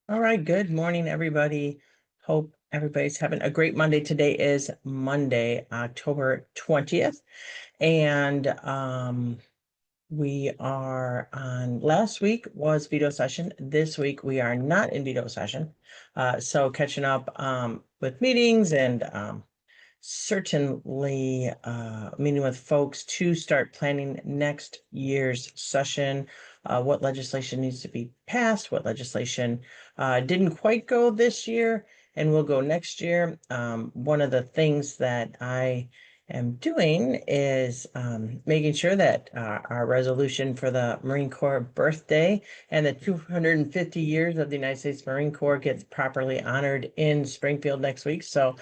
All right, good morning, everybody. Hope everybody's having a great Monday. Today is Monday, October 20th, and we are on last week was veto session. This week we are not in veto session. So catching up with meetings and certainly meeting with folks to start planning next year's session, what legislation needs to be passed, what legislation didn't quite go this year and will go next year. One of the things that I am doing is making sure that our resolution for the Marine Corps birthday and the 250 years of the United States Marine Corps gets properly honored in Springfield next week. So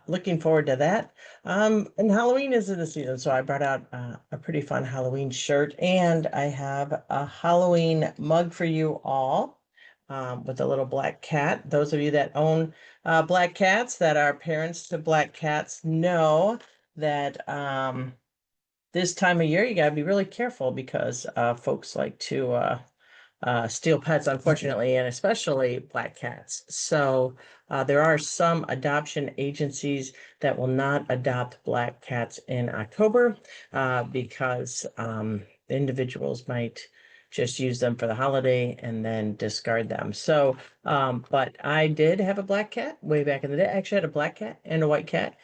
looking forward to that. And Halloween is in the season, so I brought out a pretty fun Halloween shirt, and I have a Halloween mug for you all with a little black cat. Those of you that own black cats, that are parents to black cats, know that this time of year you got to be really careful because folks like to steal pets, unfortunately, and especially black cats. So there are some adoption agencies that will not adopt black cats in October because individuals might just use them for the holiday and then discard them. So, but I did have a black cat way back in the day. I actually had a black cat and a white cat.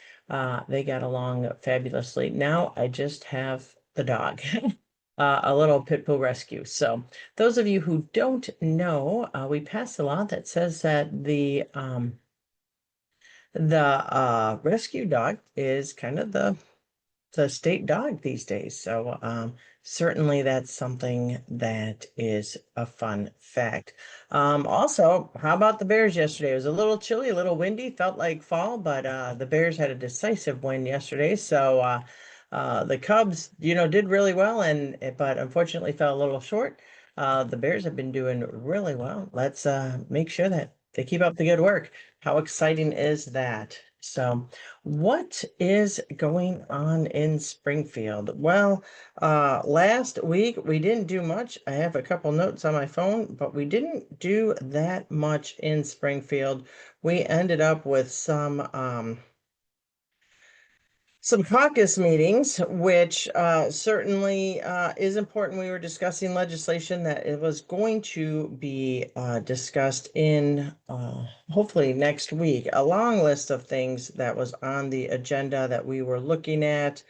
They got along fabulously. Now I just have the dog. A little pit bull rescue. So those of you who don't know, we passed a law that says that the rescue dog is kind of the state dog these days. So certainly that's something that is a fun fact. Also, how about the Bears yesterday? It was a little chilly, a little windy, felt like fall, but the Bears had a decisive win yesterday. So the Cubs, did really well, but unfortunately fell a little short. The Bears have been doing really well. Let's make sure that they keep up the good work. How exciting is that? So, what is going on in Springfield? Well, last week we didn't do much. I have a couple notes on my phone, but we didn't do that much in Springfield. We ended up with some caucus meetings, which certainly is important. We were discussing legislation that it was going to be discussed in hopefully next week. A long list of things that was on the agenda that we were looking at.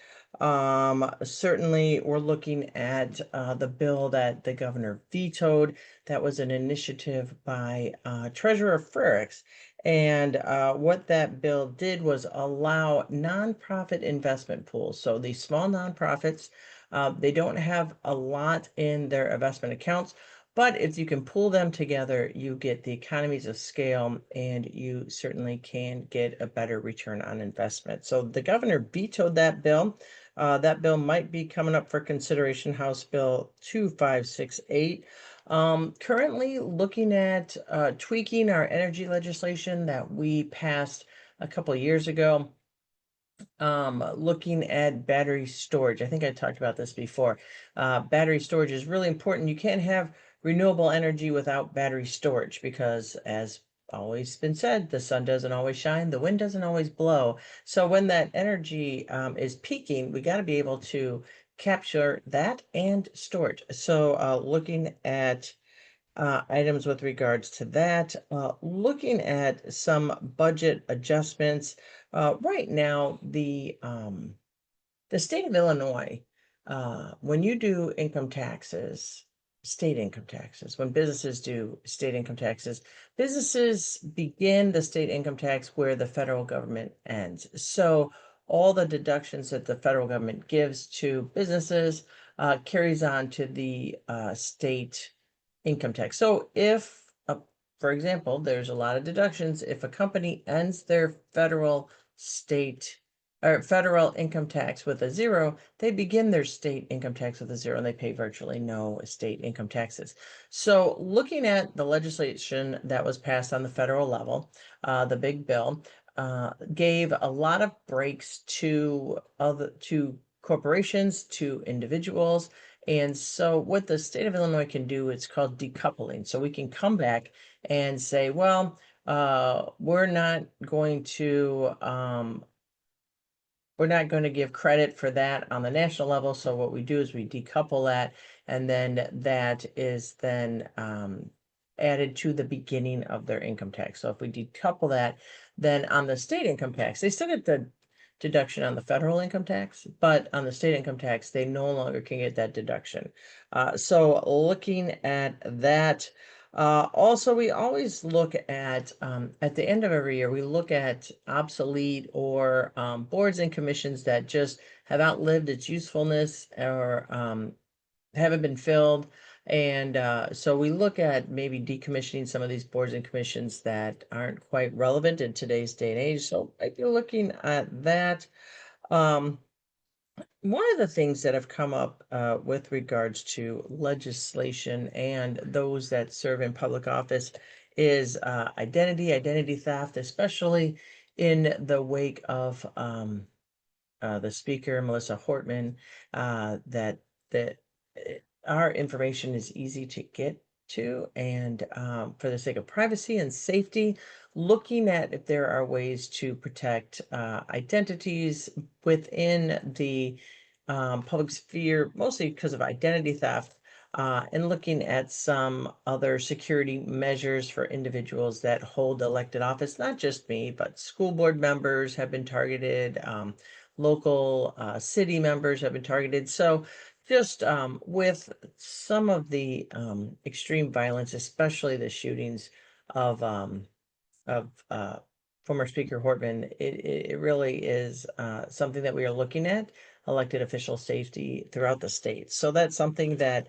Certainly, we're looking at the bill that the governor vetoed. That was an initiative by Treasurer Frericks. And what that bill did was allow nonprofit investment pools. So these small nonprofits, they don't have a lot in their investment accounts, but if you can pull them together, you get the economies of scale and you certainly can get a better return on investment. So the governor vetoed that bill. That bill might be coming up for consideration, House Bill 2568. Currently looking at tweaking our energy legislation that we passed a couple of years ago. Looking at battery storage. I think I talked about this before. Battery storage is really important. You can't have renewable energy without battery storage because, as always been said, the sun doesn't always shine, the wind doesn't always blow. So when that energy is peaking, we got to be able to capture that and store it. So looking at items with regards to that. Looking at some budget adjustments. Right now, the state of Illinois, when you do income taxes, state income taxes, when businesses do state income taxes, businesses begin the state income tax where the federal government ends. So all the deductions that the federal government gives to businesses carries on to the state income tax. So if, for example, there's a lot of deductions, if a company ends their federal state or federal income tax with a zero, they begin their state income tax with a zero and they pay virtually no state income taxes. So looking at the legislation that was passed on the federal level, the big bill, gave a lot of breaks to corporations, to individuals, And so what the state of Illinois can do, it's called decoupling. So we can come back and say, well, we're not going to give credit for that on the national level. So what we do is we decouple that, and then that is then added to the beginning of their income tax. So if we decouple that, then on the state income tax, they still get the deduction on the federal income tax, but on the state income tax, they no longer can get that deduction. So looking at that, also, we always look at the end of every year, we look at obsolete or boards and commissions that just have outlived its usefulness or haven't been filled. And so we look at maybe decommissioning some of these boards and commissions that aren't quite relevant in today's day and age. So I'd be looking at that. One of the things that have come up with regards to legislation and those that serve in public office is identity theft, especially in the wake of the speaker, Melissa Hortman, that our information is easy to get to, and for the sake of privacy and safety, looking at if there are ways to protect identities within the public sphere, mostly because of identity theft. And looking at some other security measures for individuals that hold elected office, not just me, but school board members have been targeted, local city members have been targeted. So just with some of the extreme violence, especially the shootings of former Speaker Hortman, it really is something that we are looking at, elected official safety throughout the state. So that's something that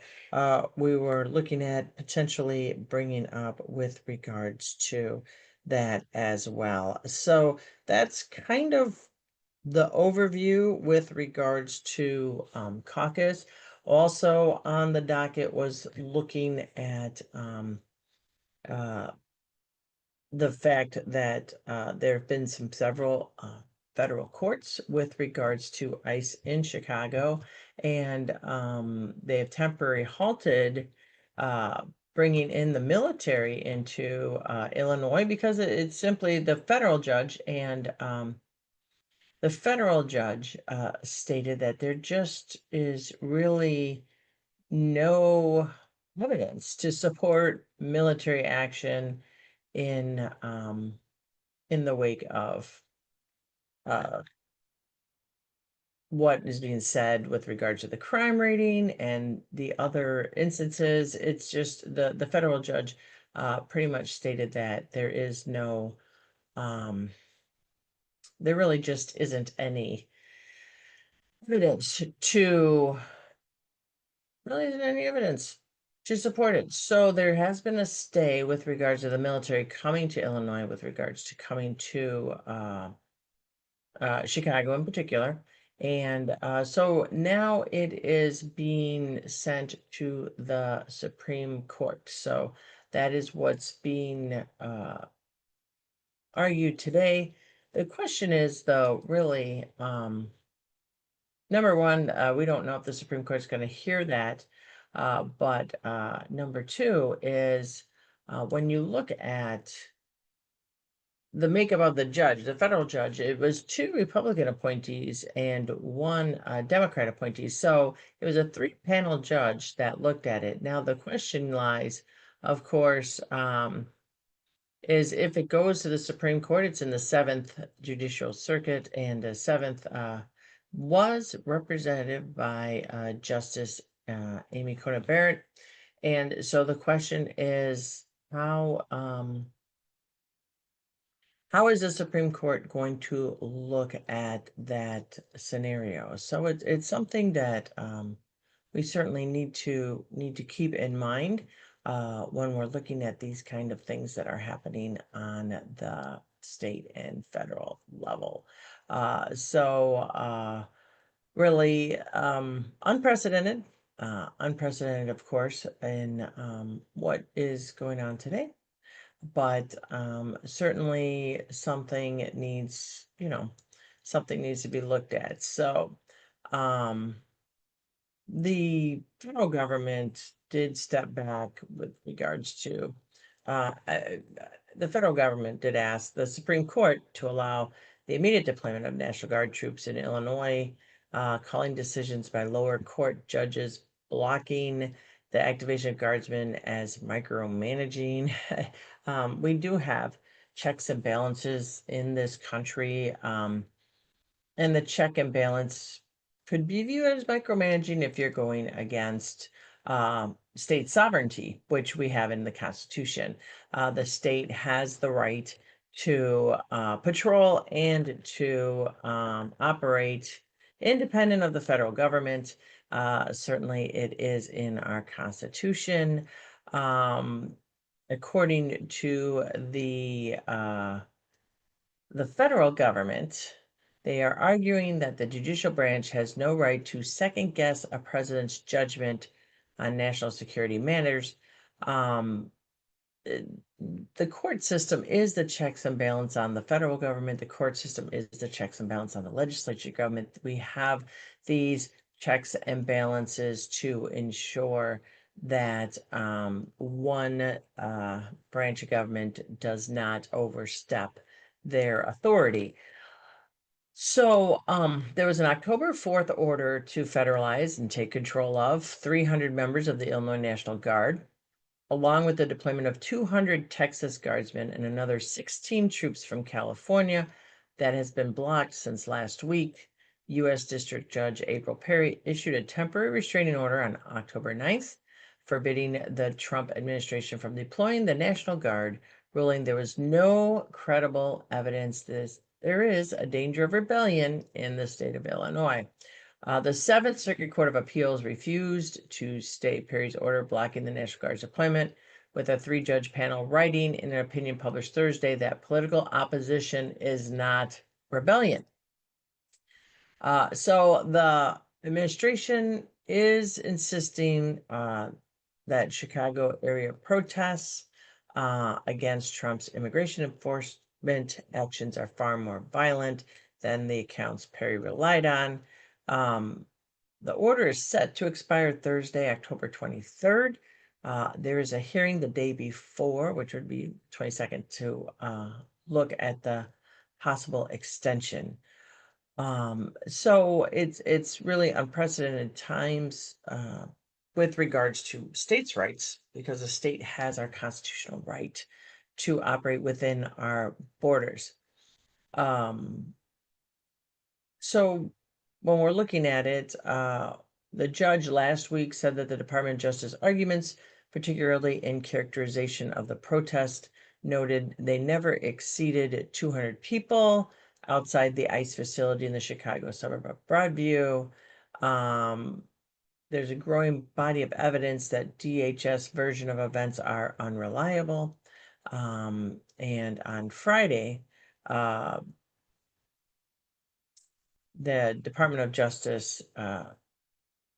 we were looking at potentially bringing up with regards to that as well. So that's kind of the overview with regards to caucus. Also on the docket was looking at the fact that there have been several federal courts with regards to ICE in Chicago, and they have temporarily halted bringing in the military into Illinois because it's simply the federal judge, and the federal judge stated that there just is really no evidence to support military action in the wake of uh, what is being said with regard to the crime rating and the other instances. It's just the federal judge pretty much stated that there is no there really just isn't any evidence to really isn't any evidence to support it. So there has been a stay with regards to the military coming to Illinois, with regards to coming to Chicago in particular. And so now it is being sent to the Supreme Court. So that is what's being argued today. The question is, though, really, number one, we don't know if the Supreme Court is going to hear that. But number two is when you look at the makeup of the judge, the federal judge, it was two Republican appointees and one Democrat appointee. So it was a three-panel judge that looked at it. Now the question lies, of course, is if it goes to the Supreme Court, it's in the Seventh Judicial Circuit, and the Seventh was represented by Justice Amy Coney Barrett. And so the question is, how is the Supreme Court going to look at that scenario? So it's something that we certainly need to keep in mind when we're looking at these kind of things that are happening on the state and federal level. Really unprecedented, of course, in what is going on today, but certainly something needs, something needs to be looked at. So the federal government did step back with regards to the federal government did ask the Supreme Court to allow the immediate deployment of National Guard troops in Illinois, calling decisions by lower court judges blocking the activation of guardsmen as micromanaging. We do have checks and balances in this country. And the check and balance could be viewed as micromanaging if you're going against state sovereignty, which we have in the Constitution. The state has the right to patrol and to operate independent of the federal government. Certainly, it is in our Constitution. According to the federal government, they are arguing that the judicial branch has no right to second guess a president's judgment on national security matters. The court system is the checks and balance on the federal government. The court system is the checks and balance on the legislature government. We have these checks and balances to ensure that one branch of government does not overstep their authority. So there was an October 4th order to federalize and take control of 300 members of the Illinois National Guard, along with the deployment of 200 Texas Guardsmen and another 16 troops from California. That has been blocked since last week. U.S. District Judge April Perry issued a temporary restraining order on October 9th, forbidding the Trump administration from deploying the National Guard, ruling there was no credible evidence there is a danger of rebellion in the state of Illinois. The Seventh Circuit Court of Appeals refused to stay Perry's order blocking the National Guard's deployment, with a 3-judge panel writing in an opinion published Thursday that political opposition is not rebellion. So the administration is insisting that Chicago area protests against Trump's immigration enforcement actions are far more violent than the accounts Perry relied on. The order is set to expire Thursday, October 23rd. There is a hearing the day before, which would be 22nd, to look at the possible extension. So it's really unprecedented times with regards to states' rights, because the state has our constitutional right to operate within our borders. So when we're looking at it, the judge last week said that the Department of Justice arguments, particularly in characterization of the protest, noted they never exceeded 200 people outside the ICE facility in the Chicago suburb of Broadview. There's a growing body of evidence that DHS version of events are unreliable. And on Friday, the Department of Justice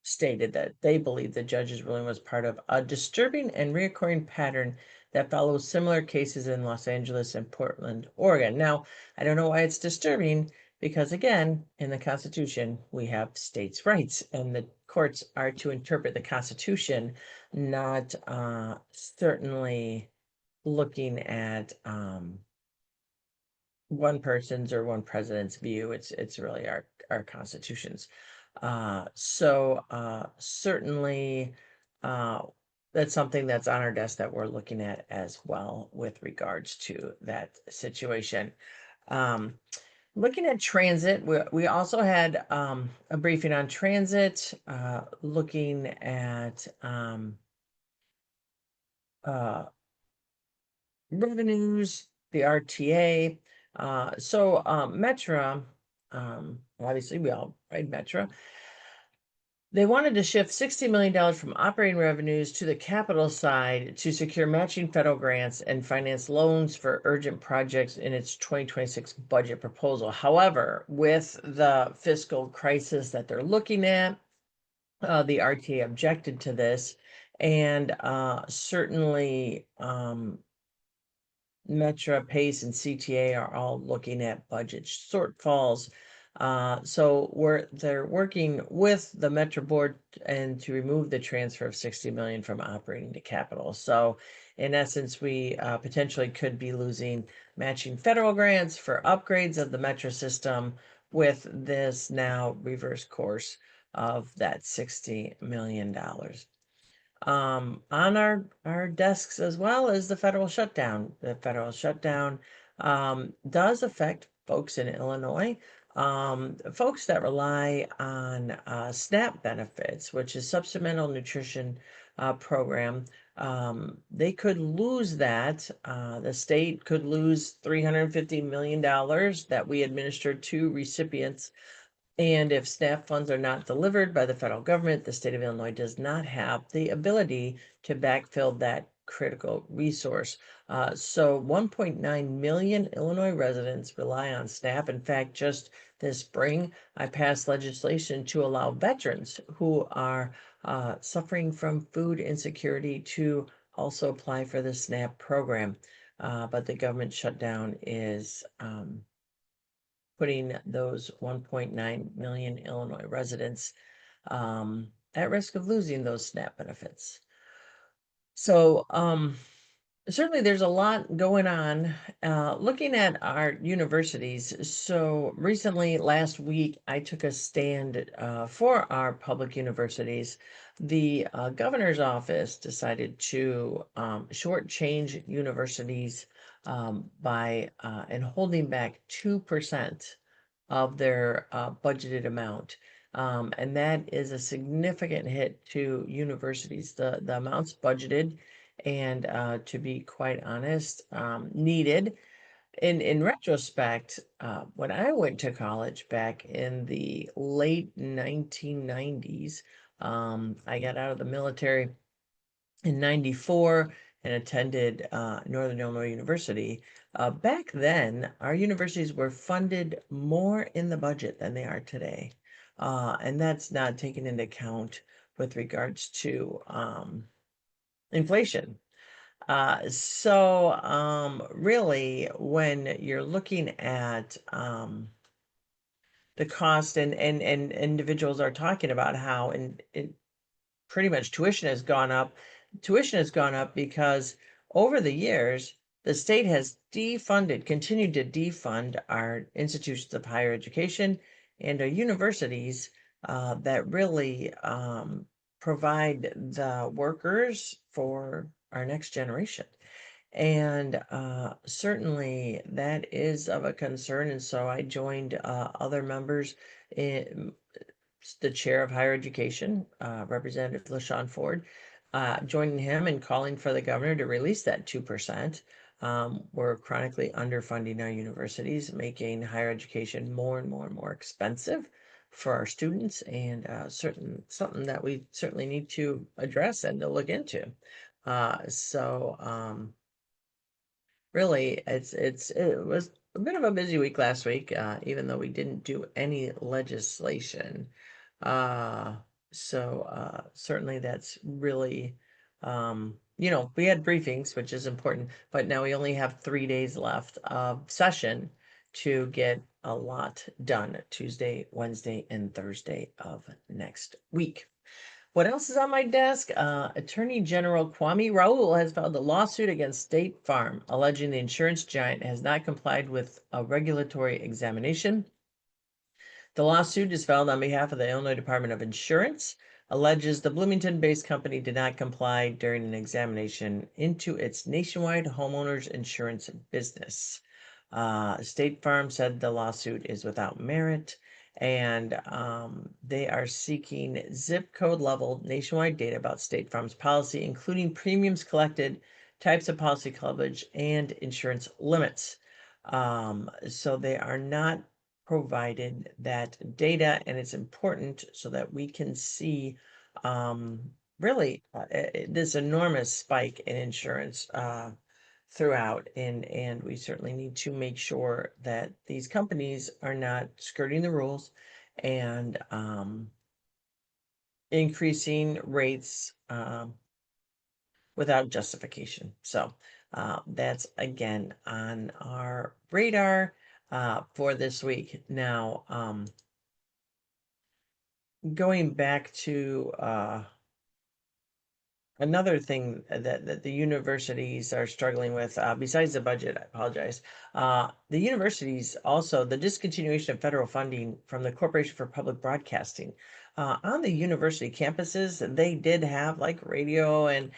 stated that they believe the judge's ruling was part of a disturbing and reoccurring pattern that follows similar cases in Los Angeles and Portland, Oregon. Now, I don't know why it's disturbing, because again, in the Constitution, we have states' rights, and the courts are to interpret the Constitution, not certainly looking at one person's or one president's view. It's really our Constitution's. Certainly that's something that's on our desk that we're looking at as well with regards to that situation. Looking at transit, we also had a briefing on transit, looking at revenues, the RTA. Metra, obviously we all ride Metra. They wanted to shift $60 million from operating revenues to the capital side to secure matching federal grants and finance loans for urgent projects in its 2026 budget proposal. However, with the fiscal crisis that they're looking at, the RTA objected to this, and certainly Metra, PACE, and CTA are all looking at budget shortfalls. So they're working with the Metro Board and to remove the transfer of 60 million from operating to capital. So in essence, we potentially could be losing matching federal grants for upgrades of the Metro system with this now reverse course of that $60 million. On our desks as well as the federal shutdown. The federal shutdown does affect folks in Illinois, folks that rely on SNAP benefits, which is Supplemental Nutrition Program. They could lose that. The state could lose $350 million that we administered to recipients, and if SNAP funds are not delivered by the federal government, the state of Illinois does not have the ability to backfill that critical resource. So 1.9 million Illinois residents rely on SNAP. In fact, just this spring, I passed legislation to allow veterans who are suffering from food insecurity to also apply for the SNAP program. But the government shutdown is putting those 1.9 million Illinois residents at risk of losing those SNAP benefits. So certainly there's a lot going on. Looking at our universities, so recently, last week, I took a stand for our public universities. The governor's office decided to shortchange universities by and holding back 2% of their budgeted amount. And that is a significant hit to universities. The amounts budgeted and to be quite honest, needed. In retrospect, when I went to college back in the late 1990s, I got out of the military in 94 and attended Northern Illinois University. Back then, our universities were funded more in the budget than they are today. And that's not taken into account with regards to inflation. Really, when you're looking at the cost and individuals are talking about how pretty much tuition has gone up. Tuition has gone up because over the years, the state has continued to defund our institutions of higher education and our universities that really provide the workers for our next generation. And certainly that is of a concern. And so I joined other members in the chair of higher education, Representative LaShawn Ford, joining him in calling for the governor to release that 2%. We're chronically underfunding our universities, making higher education more and more and more expensive for our students, and something that we certainly need to address and to look into. Really, it was a bit of a busy week last week, even though we didn't do any legislation. Uh, Certainly that's really, we had briefings, which is important, but now we only have 3 days left of session to get a lot done Tuesday, Wednesday, and Thursday of next week. What else is on my desk? Attorney General Kwame Raoul has filed a lawsuit against State Farm, alleging the insurance giant has not complied with a regulatory examination. The lawsuit is filed on behalf of the Illinois Department of Insurance, alleges the Bloomington-based company did not comply during an examination into its nationwide homeowners insurance business. State Farm said the lawsuit is without merit, and they are seeking zip code level nationwide data about State Farm's policy, including premiums collected, types of policy coverage, and insurance limits. So they are not provided that data, and it's important so that we can see really this enormous spike in insurance throughout, and we certainly need to make sure that these companies are not skirting the rules and increasing rates without justification. So that's again on our radar. for this week. Now, going back to another thing that the universities are struggling with, besides the budget, I apologize. The universities also, the discontinuation of federal funding from the Corporation for Public Broadcasting. On the university campuses, they did have like radio and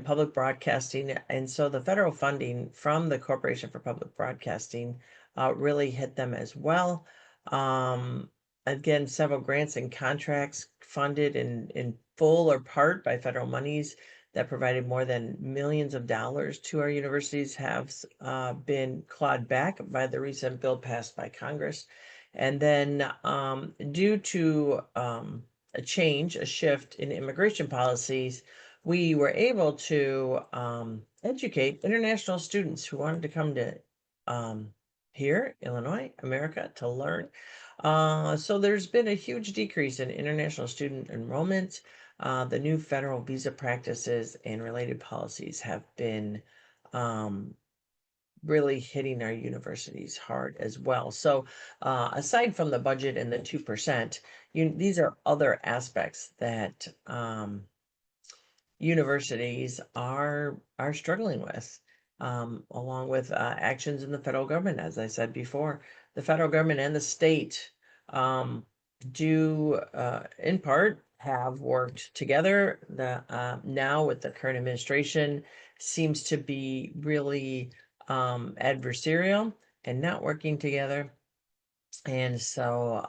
public broadcasting. And so the federal funding from the Corporation for Public Broadcasting really hit them as well. Um, Again, several grants and contracts funded in full or part by federal monies that provided more than millions of dollars to our universities have been clawed back by the recent bill passed by Congress. And then due to a shift in immigration policies, we were able to educate international students who wanted to come to here, Illinois, America, to learn. So there's been a huge decrease in international student enrollment. The new federal visa practices and related policies have been really hitting our universities hard as well. So aside from the budget and the 2%, these are other aspects that universities are struggling with, along with actions in the federal government. As I said before, the federal government and the state do, in part, have worked together. Now with the current administration, seems to be really adversarial and not working together, and so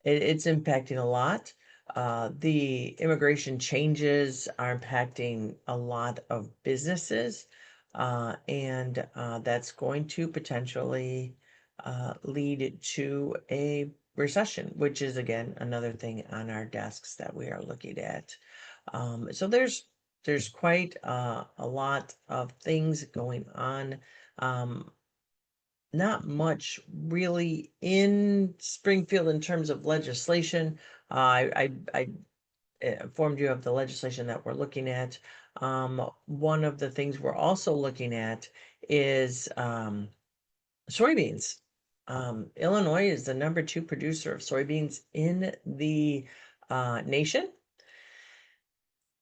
it's impacting a lot. The immigration changes are impacting a lot of businesses, and that's going to potentially lead to a recession, which is again another thing on our desks that we are looking at. So there's quite a lot of things going on. Not much really in Springfield in terms of legislation. I informed you of the legislation that we're looking at. One of the things we're also looking at is soybeans. Illinois is the #2 producer of soybeans in the nation.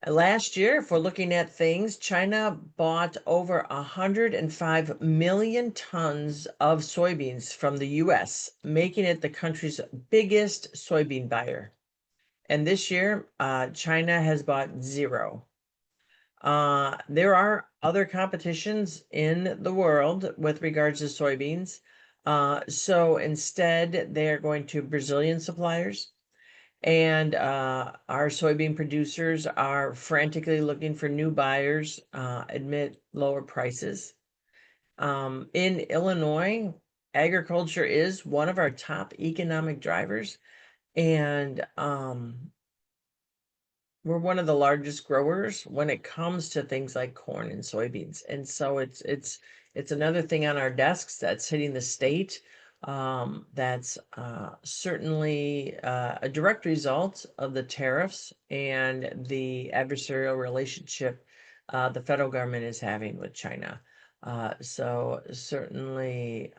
Last year, if we're looking at things, China bought over 105 million tons of soybeans from the US, making it the country's biggest soybean buyer. And this year, China has bought zero. There are other competitions in the world with regards to soybeans. So instead, they're going to Brazilian suppliers. And our soybean producers are frantically looking for new buyers, amid lower prices. In Illinois, agriculture is one of our top economic drivers, and we're one of the largest growers when it comes to things like corn and soybeans. And so it's another thing on our desks that's hitting the state. That's certainly a direct result of the tariffs and the adversarial relationship the federal government is having with China. So certainly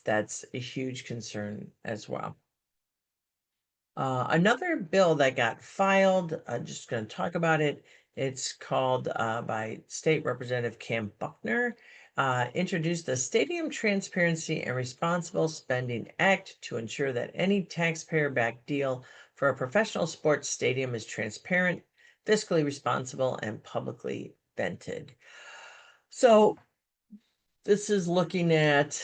that's a huge concern as well. Another bill that got filed, I'm just going to talk about it. It's called by State Representative Cam Buckner, introduced the Stadium Transparency and Responsible Spending Act to ensure that any taxpayer-backed deal for a professional sports stadium is transparent, fiscally responsible, and publicly vetted. So this is looking at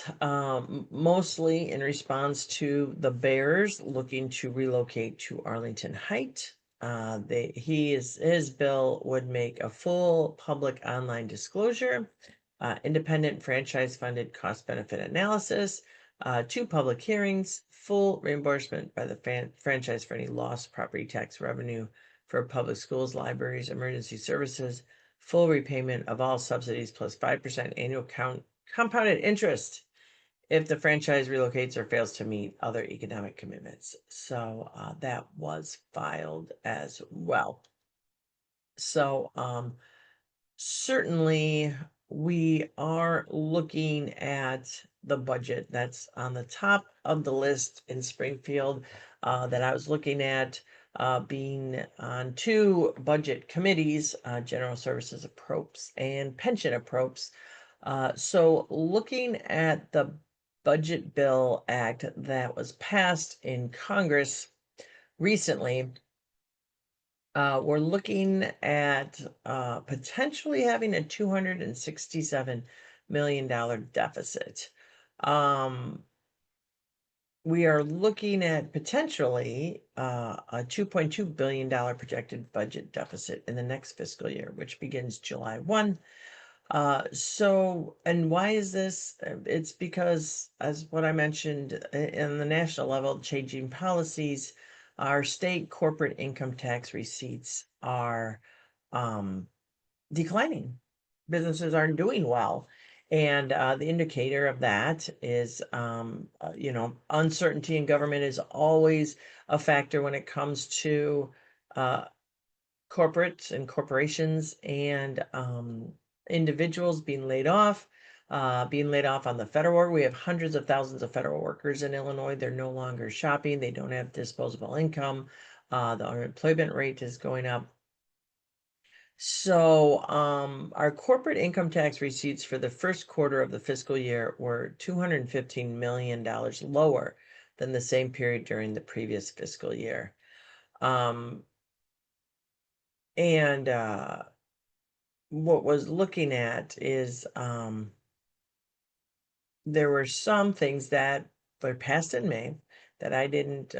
mostly in response to the Bears looking to relocate to Arlington Heights. His bill would make a full public online disclosure, independent franchise-funded cost-benefit analysis, 2 public hearings, full reimbursement by the franchise for any lost property tax revenue for public schools, libraries, emergency services, full repayment of all subsidies plus 5% annual compounded interest if the franchise relocates or fails to meet other economic commitments. So that was filed as well. So certainly we are looking at the budget that's on the top of the list in Springfield that I was looking at being on two budget committees, General Services Approps and Pension Approps. So looking at the Budget Bill Act that was passed in Congress recently, we're looking at potentially having a $267 million deficit. We are looking at potentially a $2.2 billion projected budget deficit in the next fiscal year, which begins July 1. And why is this? It's because, as what I mentioned, in the national level, changing policies, our state corporate income tax receipts are declining. Businesses aren't doing well. And the indicator of that is, uncertainty in government is always a factor when it comes to corporates and corporations and individuals being laid off on the federal work. We have hundreds of thousands of federal workers in Illinois. They're no longer shopping. They don't have disposable income. The unemployment rate is going up. So our corporate income tax receipts for the first quarter of the fiscal year were $215 million lower than the same period during the previous fiscal year. And what was looking at is there were some things that were passed in May that I didn't,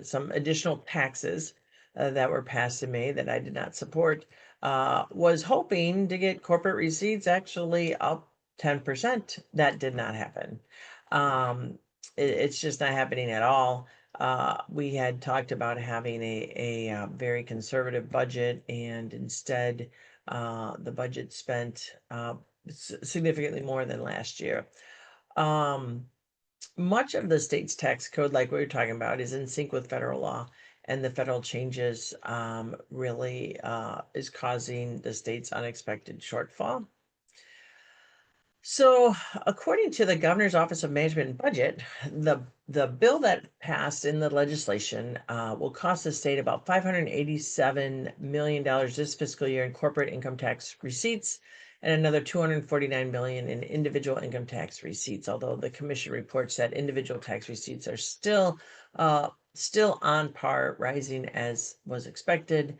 some additional taxes that were passed in May that I did not support. Was hoping to get corporate receipts actually up 10%. That did not happen. It's just not happening at all. We had talked about having a very conservative budget, and instead the budget spent significantly more than last year. Much of the state's tax code, like we were talking about, is in sync with federal law, and the federal changes really is causing the state's unexpected shortfall. So, according to the Governor's Office of Management and Budget, the bill that passed in the legislation will cost the state about $587 million this fiscal year in corporate income tax receipts, and another $249 million in individual income tax receipts. Although the commission reports that individual tax receipts are still on par, rising as was expected.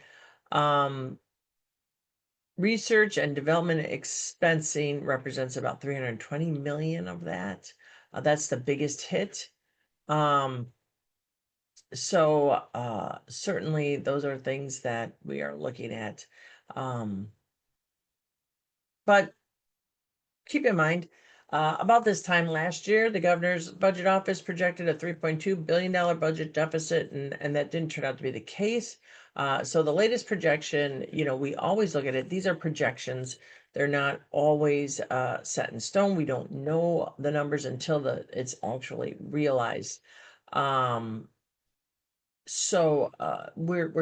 Research and development expensing represents about 320 million of that. That's the biggest hit. Certainly those are things that we are looking at. But keep in mind, about this time last year, the governor's budget office projected a $3.2 billion budget deficit, and that didn't turn out to be the case. So the latest projection, we always look at it. These are projections. They're not always set in stone. We don't know the numbers until it's actually realized. We're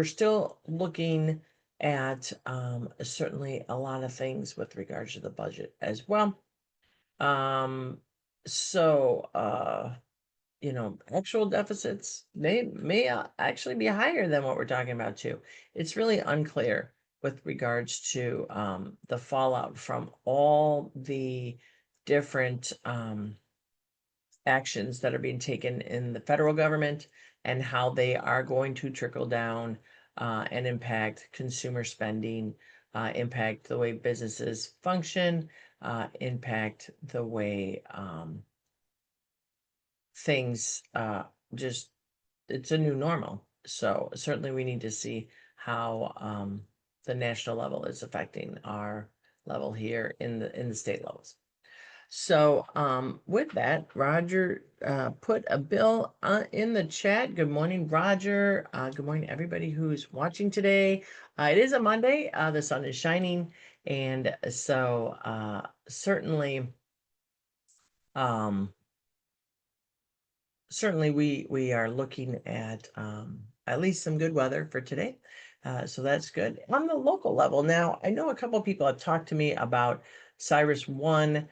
still looking at certainly a lot of things with regards to the budget as well. Actual deficits may actually be higher than what we're talking about too. It's really unclear with regards to the fallout from all the different actions that are being taken in the federal government and how they are going to trickle down and impact consumer spending, impact the way businesses function, impact the way things it's a new normal. So certainly we need to see how the national level is affecting our level here in the state levels. So with that, Roger put a bill in the chat. Good morning, Roger. Good morning, everybody who's watching today. It is a Monday. The sun is shining. And so certainly we are looking at least some good weather for today. So that's good. On the local level now, I know a couple of people have talked to me about Cyrus One.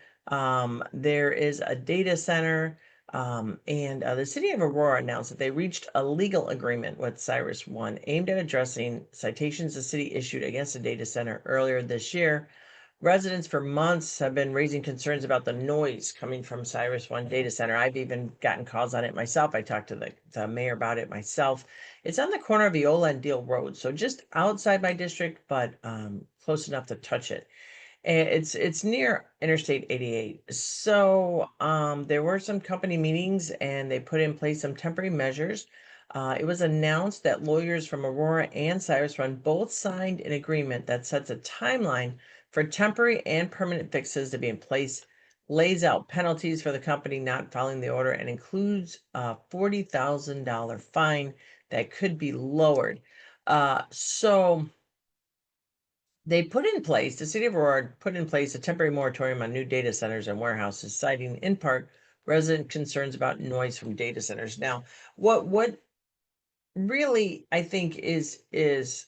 There is a data center, and the city of Aurora announced that they reached a legal agreement with Cyrus One aimed at addressing citations the city issued against the data center earlier this year. Residents for months have been raising concerns about the noise coming from Cyrus One data center. I've even gotten calls on it myself. I talked to the mayor about it myself. It's on the corner of Viola and Deal Road, so just outside my district, but close enough to touch it. And it's near Interstate 88. So there were some company meetings and they put in place some temporary measures. It was announced that lawyers from Aurora and Cyrus Run both signed an agreement that sets a timeline for temporary and permanent fixes to be in place, lays out penalties for the company not following the order, and includes a $40,000 fine that could be lowered. So they put in place, the city of Aurora put in place a temporary moratorium on new data centers and warehouses, citing in part resident concerns about noise from data centers. Now, what really I think is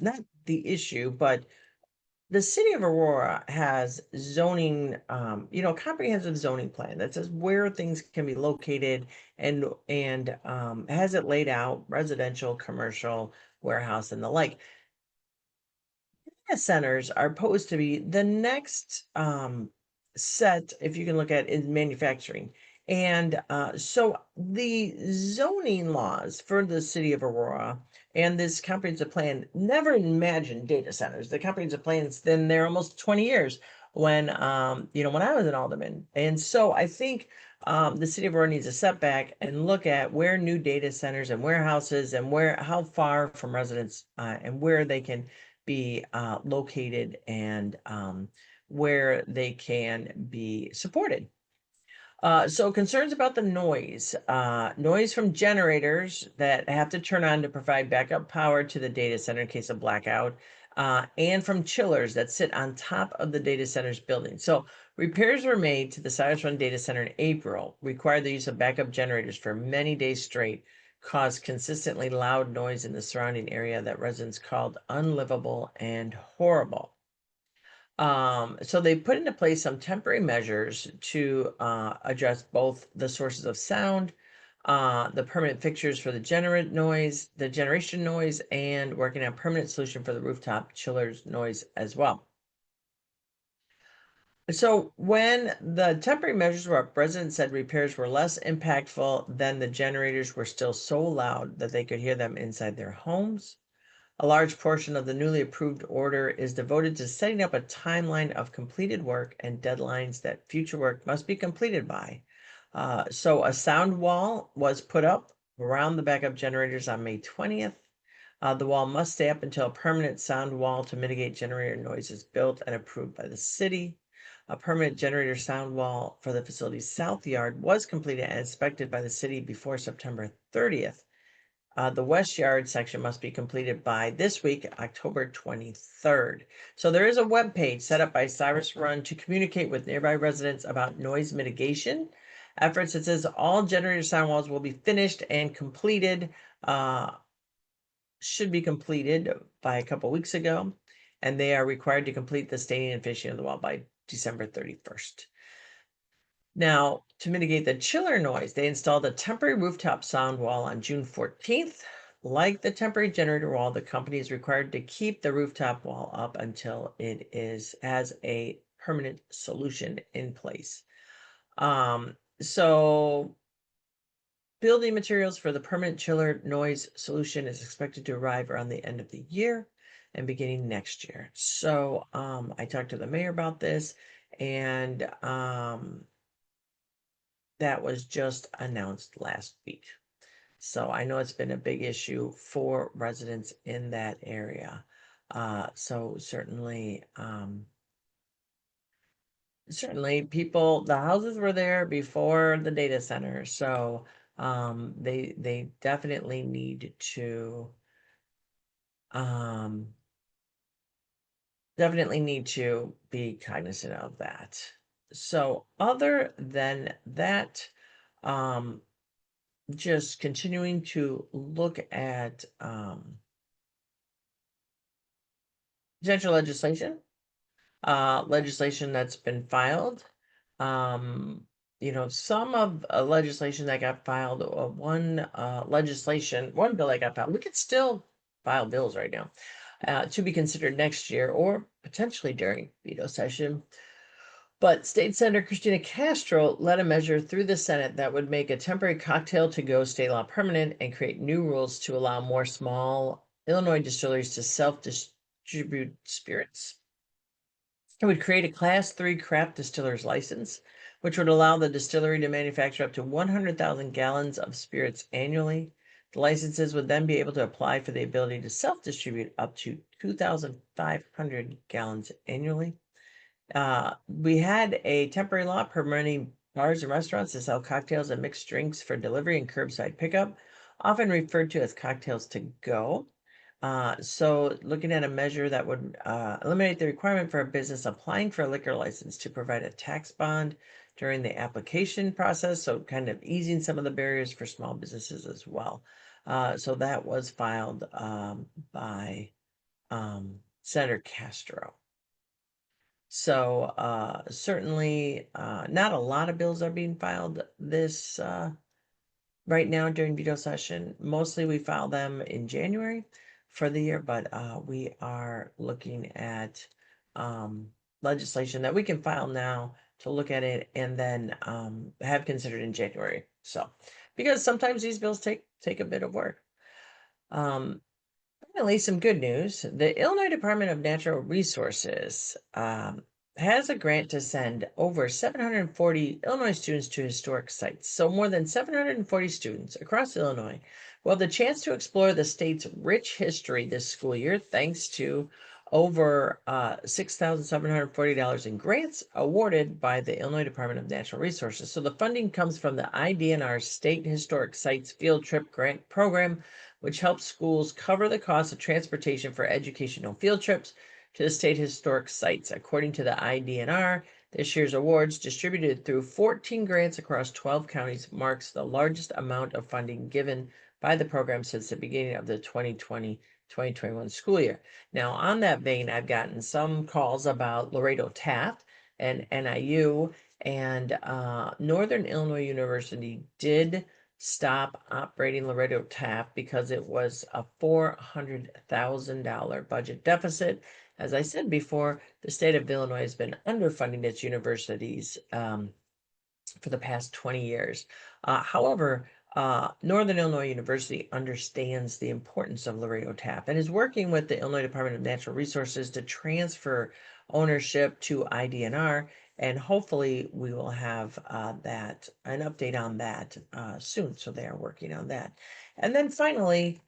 not the issue, but the city of Aurora has zoning, comprehensive zoning plan that says where things can be located and has it laid out, residential, commercial, warehouse, and the like. Data centers are supposed to be the next set, if you can look at in manufacturing. And so the zoning laws for the city of Aurora and this comprehensive plan never imagined data centers. The comprehensive plan's been there almost 20 years when I was an alderman. And so I think the city of Aurora needs to step back and look at where new data centers and warehouses and how far from residents and where they can be located and where they can be supported. So concerns about the noise from generators that have to turn on to provide backup power to the data center in case of blackout, and from chillers that sit on top of the data center's building. So repairs were made to the Cyrus One data center in April, required the use of backup generators for many days straight, caused consistently loud noise in the surrounding area that residents called unlivable and horrible. So they put into place some temporary measures to address both the sources of sound, the permanent fixtures for the generation noise, and working on a permanent solution for the rooftop chillers noise as well. So when the temporary measures were up, residents said repairs were less impactful than the generators were still so loud that they could hear them inside their homes. A large portion of the newly approved order is devoted to setting up a timeline of completed work and deadlines that future work must be completed by. So a sound wall was put up around the backup generators on May 20th. The wall must stay up until a permanent sound wall to mitigate generator noise is built and approved by the city. A permanent generator sound wall for the facility's south yard was completed and inspected by the city before September 30th. The West Yard section must be completed by this week, October 23rd. So there is a web page set up by Cyrus Run to communicate with nearby residents about noise mitigation efforts. It says all generator sound walls will be finished and completed, should be completed by a couple weeks ago, and they are required to complete the staining and finishing of the wall by December 31st. Now, to mitigate the chiller noise, they installed a temporary rooftop sound wall on June 14th. Like the temporary generator wall, the company is required to keep the rooftop wall up until it has a permanent solution in place. So building materials for the permanent chiller noise solution is expected to arrive around the end of the year and beginning next year. So I talked to the mayor about this, and that was just announced last week. So I know it's been a big issue for residents in that area. So certainly the houses were there before the data center. So they definitely need to um, be cognizant of that. So other than that, just continuing to look at potential legislation. legislation that's been filed. Some of legislation that got filed, one bill that got filed, we could still file bills right now, to be considered next year or potentially during veto session. But State Senator Christina Castro led a measure through the Senate that would make a temporary cocktail to go state law permanent and create new rules to allow more small Illinois distilleries to self-distribute spirits. It would create a Class 3 craft distiller's license, which would allow the distillery to manufacture up to 100,000 gallons of spirits annually. The licenses would then be able to apply for the ability to self-distribute up to 2,500 gallons annually. We had a temporary law permitting bars and restaurants to sell cocktails and mixed drinks for delivery and curbside pickup, often referred to as cocktails to go. So looking at a measure that would eliminate the requirement for a business applying for a liquor license to provide a tax bond during the application process, so kind of easing some of the barriers for small businesses as well. So that was filed by Senator Castro. So certainly not a lot of bills are being filed this right now during veto session. Mostly we file them in January for the year, but we are looking at legislation that we can file now to look at it and then have considered in January. So because sometimes these bills take a bit of work. Finally, some good news. The Illinois Department of Natural Resources has a grant to send over 740 Illinois students to historic sites. So more than 740 students across Illinois will have the chance to explore the state's rich history this school year, thanks to over $6,740 in grants awarded by the Illinois Department of Natural Resources. So the funding comes from the IDNR State Historic Sites Field Trip Grant Program, which helps schools cover the cost of transportation for educational field trips to the state historic sites. According to the IDNR, this year's awards, distributed through 14 grants across 12 counties, marks the largest amount of funding given by the program since the beginning of the 2020-2021 school year. Now, on that vein, I've gotten some calls about Laredo Taft and NIU, and Northern Illinois University did stop operating Laredo Taft because it was a $400,000 budget deficit. As I said before, the state of Illinois has been underfunding its universities for the past 20 years. However, Northern Illinois University understands the importance of Laredo Taft and is working with the Illinois Department of Natural Resources to transfer ownership to IDNR, and hopefully we will have an update on that soon. So they are working on that. And then finally,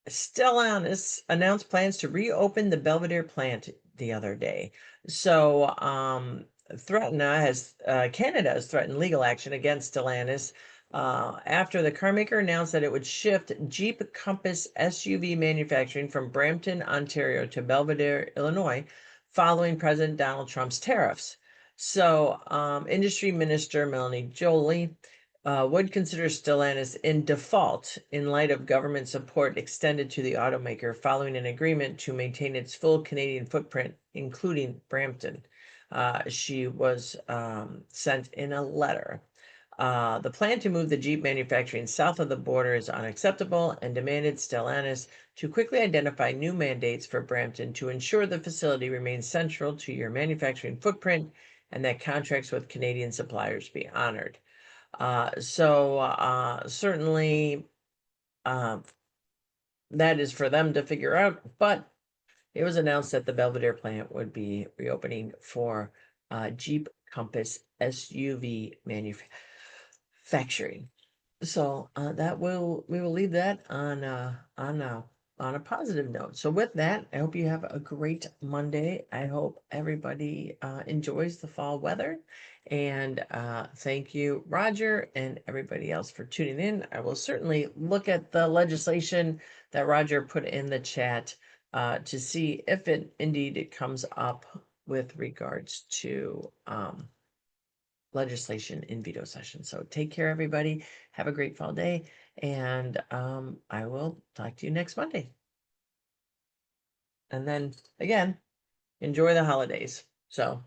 Stellantis announced plans to reopen the Belvedere plant the other day. So Canada has threatened legal action against Stellantis after the carmaker announced that it would shift Jeep Compass SUV manufacturing from Brampton, Ontario to Belvedere, Illinois, following President Donald Trump's tariffs. So Industry Minister Melanie Joly would consider Stellantis in default in light of government support extended to the automaker following an agreement to maintain its full Canadian footprint, including Brampton. She was sent in a letter. The plan to move the Jeep manufacturing south of the border is unacceptable and demanded Stellantis to quickly identify new mandates for Brampton to ensure the facility remains central to your manufacturing footprint and that contracts with Canadian suppliers be honored. Certainly that is for them to figure out, but it was announced that the Belvedere plant would be reopening for Jeep Compass SUV manufacturing. So we will leave that on a positive note. So with that, I hope you have a great Monday. I hope everybody enjoys the fall weather. And thank you, Roger, and everybody else for tuning in. I will certainly look at the legislation that Roger put in the chat to see if it comes up with regards to legislation in veto session. So take care, everybody. Have a great fall day, and I will talk to you next Monday. And then again, enjoy the holidays. So